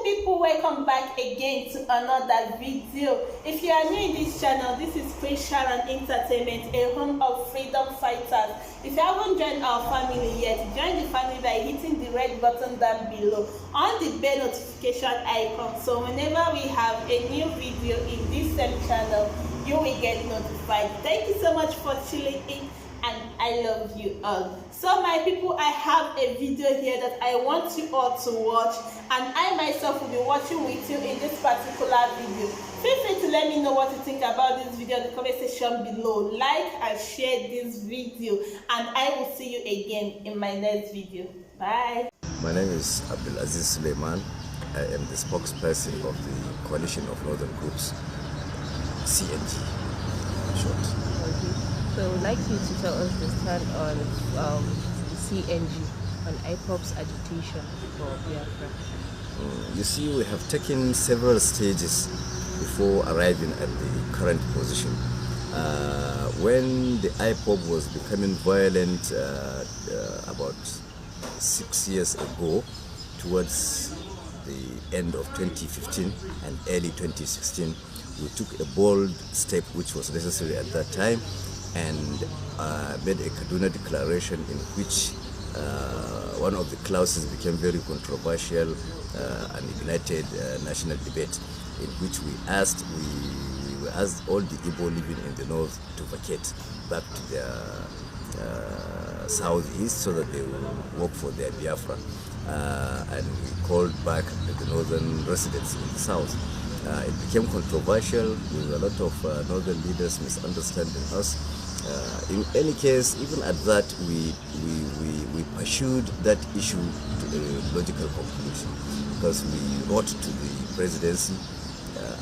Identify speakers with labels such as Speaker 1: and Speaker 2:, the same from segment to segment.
Speaker 1: People, welcome back again to another video. If you are new in this channel, this is Officialsharon&Entertainment, a home of freedom fighters. If you haven't joined our family yet, join the family by hitting the red button down below on the bell notification icon, so whenever we have a new video in this same channel, you will get notified. Thank you so much for tuning in, and I love you all. So my people, I have a video here that I want you all to watch, and I myself will be watching with you in this particular video. Feel free to let me know what you think about this video in the comment section below. Like and share this video, and I will see you again in my next video. Bye.
Speaker 2: My name is Abdulaziz Suleiman. I am the spokesperson of the Coalition of Northern Groups, CNG in short.
Speaker 3: Okay. So I would like you to tell us the stand on CNG, on Ipob's agitation for Biafra.
Speaker 2: You see, we have taken several stages before arriving at the current position. When the Ipob was becoming violent about 6 years ago, towards the end of 2015 and early 2016, we took a bold step which was necessary at that time, and made a Kaduna declaration in which one of the clauses became very controversial and ignited national debate, in which we asked all the Igbo living in the north to vacate back to their southeast so that they will work for their Biafra, and we called back the northern residents in the south. It became controversial with a lot of northern leaders misunderstanding us. In any case, even at that, we pursued that issue to a logical conclusion, because we wrote to the presidency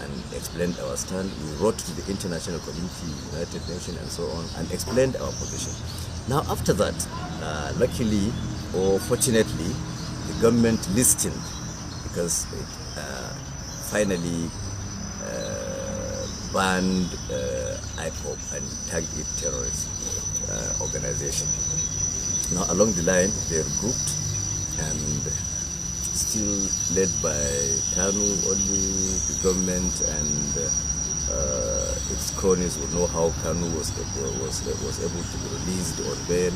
Speaker 2: and explained our stand. We wrote to the international community, United Nations and so on, and explained our position. Now after that, luckily or fortunately, the government listened, because it finally banned Ipob and tagged it terrorist organization. Now along the line, they are grouped and still led by Kanu. Only the government and its cronies will know how Kanu was able to be released on bail,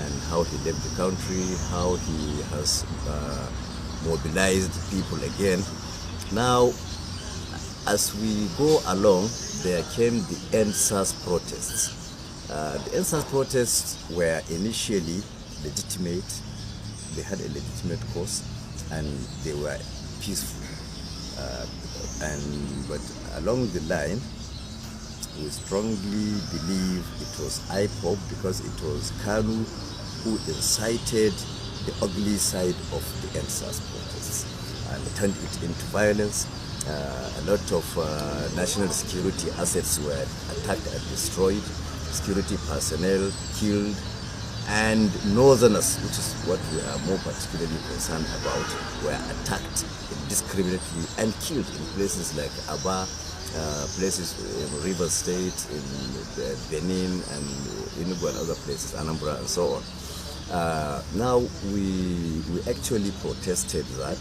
Speaker 2: and how he left the country, how he has mobilized people again. Now, as we go along, there came the H0CK protests. The H0CK protests were initially legitimate. They had a legitimate cause, and they were peaceful. But along the line, we strongly believe it was Ipob, because it was Kanu who incited the ugly side of the H0CK protests and turned it into violence. A lot of national security assets were attacked and destroyed, security personnel killed, and northerners, which is what we are more particularly concerned about, were attacked indiscriminately and killed in places like Aba, places in River State, in Benin, and Enugu and other places, Anambra and so on. Now we actually protested that,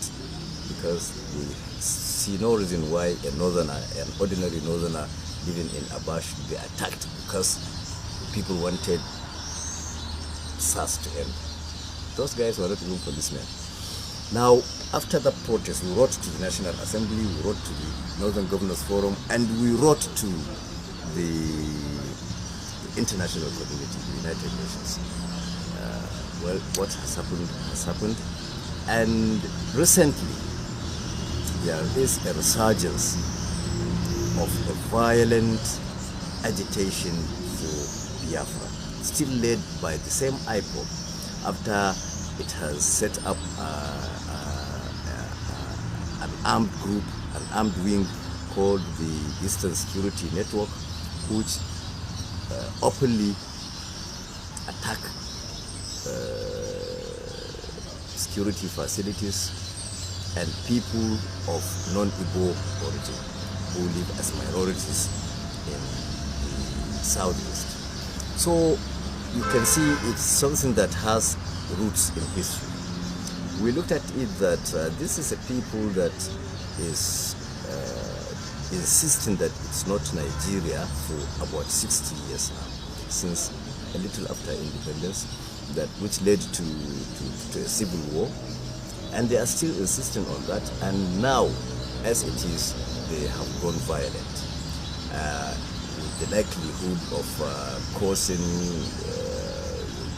Speaker 2: because we see no reason why an ordinary northerner living in Aba should be attacked because people wanted SARS to end. Those guys were not even policemen. Now, after that protest, we wrote to the National Assembly, we wrote to the Northern Governors Forum, and we wrote to the international community, the United Nations. Well, what has happened, and recently there is a resurgence of a violent agitation for Biafra, still led by the same Ipob, after it has set up an armed group, an armed wing called the Eastern Security Network, which openly attack security facilities and people of non-Igbo origin who live as minorities in the southeast. So you can see it's something that has roots in history. we looked at it that this is a people that is insisting that it's not Nigeria for about 60 years now, since a little after independence, which led to a civil war, and they are still insisting on that. And now, as it is, they have gone violent, with the likelihood of causing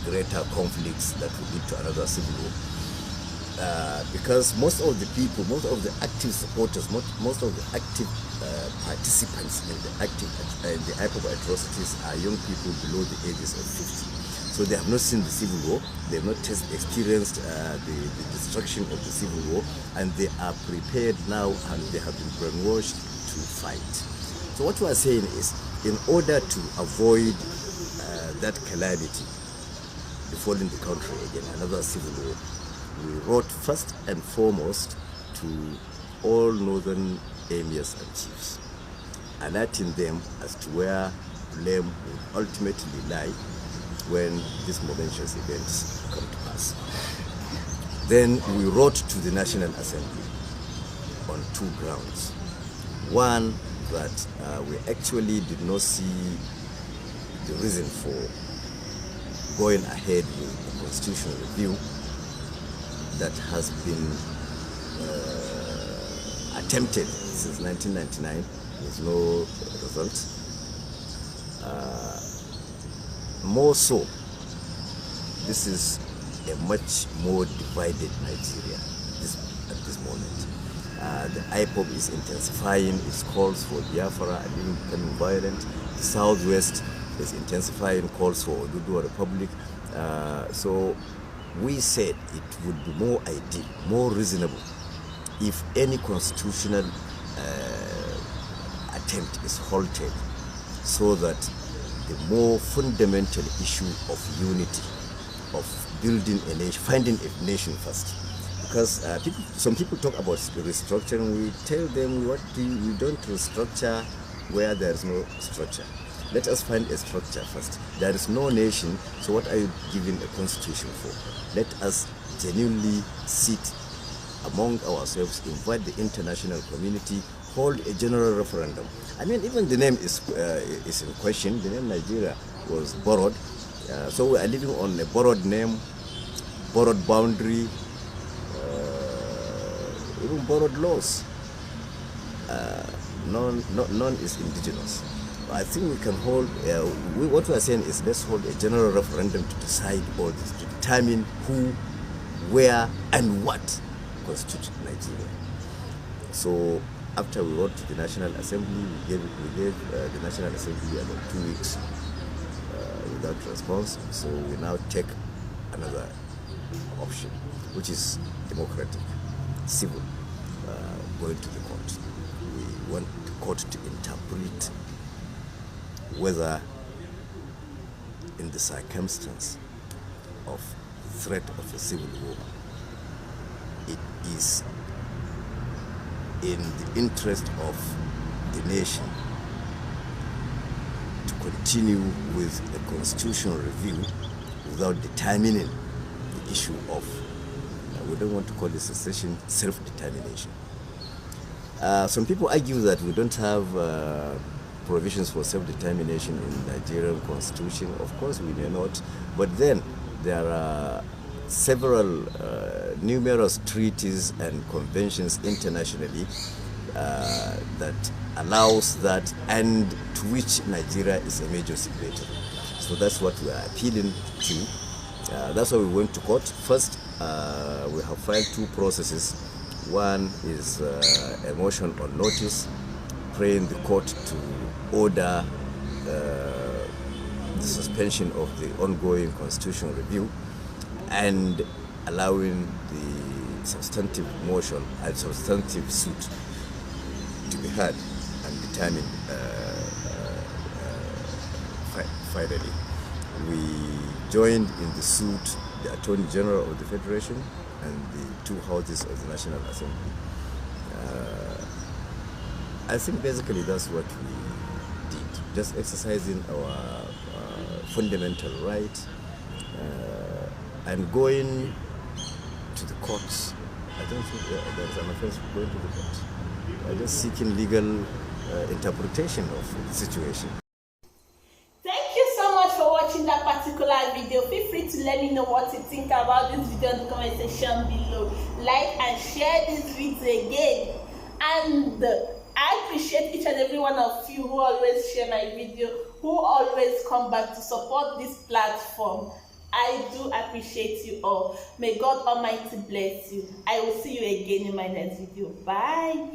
Speaker 2: greater conflicts that will lead to another civil war. Because most of the people, most of the active supporters, most of the active participants in the Ipob atrocities are young people below the ages of 50. So they have not seen the civil war, they have not experienced the destruction of the civil war, and they are prepared now, and they have been brainwashed to fight. So what we are saying is, in order to avoid that calamity befalling the country again, another civil war, we wrote first and foremost to all northern emirs and chiefs, alerting them as to where blame will ultimately lie when these momentous events come to pass. Then we wrote to the National Assembly on two grounds. One, that we actually did not see the reason for going ahead with the constitutional review that has been attempted since 1999 with no result. More so, this is a much more divided Nigeria at this moment. The Ipob is intensifying its calls for Biafra and even becoming violent. The Southwest is intensifying calls for Oduduwa Republic. So we said it would be more ideal, more reasonable, if any constitutional attempt is halted, so that the more fundamental issue of unity, of building a nation, finding a nation first. Because some people talk about restructuring, we tell them we don't restructure where there is no structure. Let us find a structure first. There is no nation, so what are you giving a constitution for? Let us genuinely sit among ourselves, invite the international community, hold a general referendum. I mean, even the name is in question. The name Nigeria was borrowed. So we are living on a borrowed name, borrowed boundary, even borrowed laws. None is indigenous. I think we can hold, what we are saying is, let's hold a general referendum to decide all this, to determine who, where, and what constitutes Nigeria. So after we wrote to the National Assembly, we gave the National Assembly about 2 weeks without response. So we now take another option, which is democratic, civil, going to the court. We want the court to interpret whether, in the circumstance of threat of a civil war, it is in the interest of the nation to continue with a constitutional review without determining the issue of, we don't want to call it secession, self-determination. Some people argue that we don't have provisions for self-determination in the Nigerian constitution. Of course we may not, but then there are several numerous treaties and conventions internationally that allows that, and to which Nigeria is a major signatory. So that's what we are appealing to. That's why we went to court. First, we have filed two processes. One is a motion on notice, praying the court to order the suspension of the ongoing constitutional review and allowing the substantive motion and substantive suit to be heard and determined finally. We joined in the suit the Attorney General of the Federation and the two houses of the National Assembly. I think basically that's what we did, just exercising our fundamental right and going to the courts. I don't think there's an offense for going to the court. They're just seeking legal interpretation of the situation.
Speaker 1: Thank you so much for watching that particular video. Feel free to let me know what you think about this video in the comment section below. Like and share this video again. And I appreciate each and every one of you who always share my video, who always come back to support this platform. I do appreciate you all. May God Almighty bless you. I will see you again in my next video. Bye.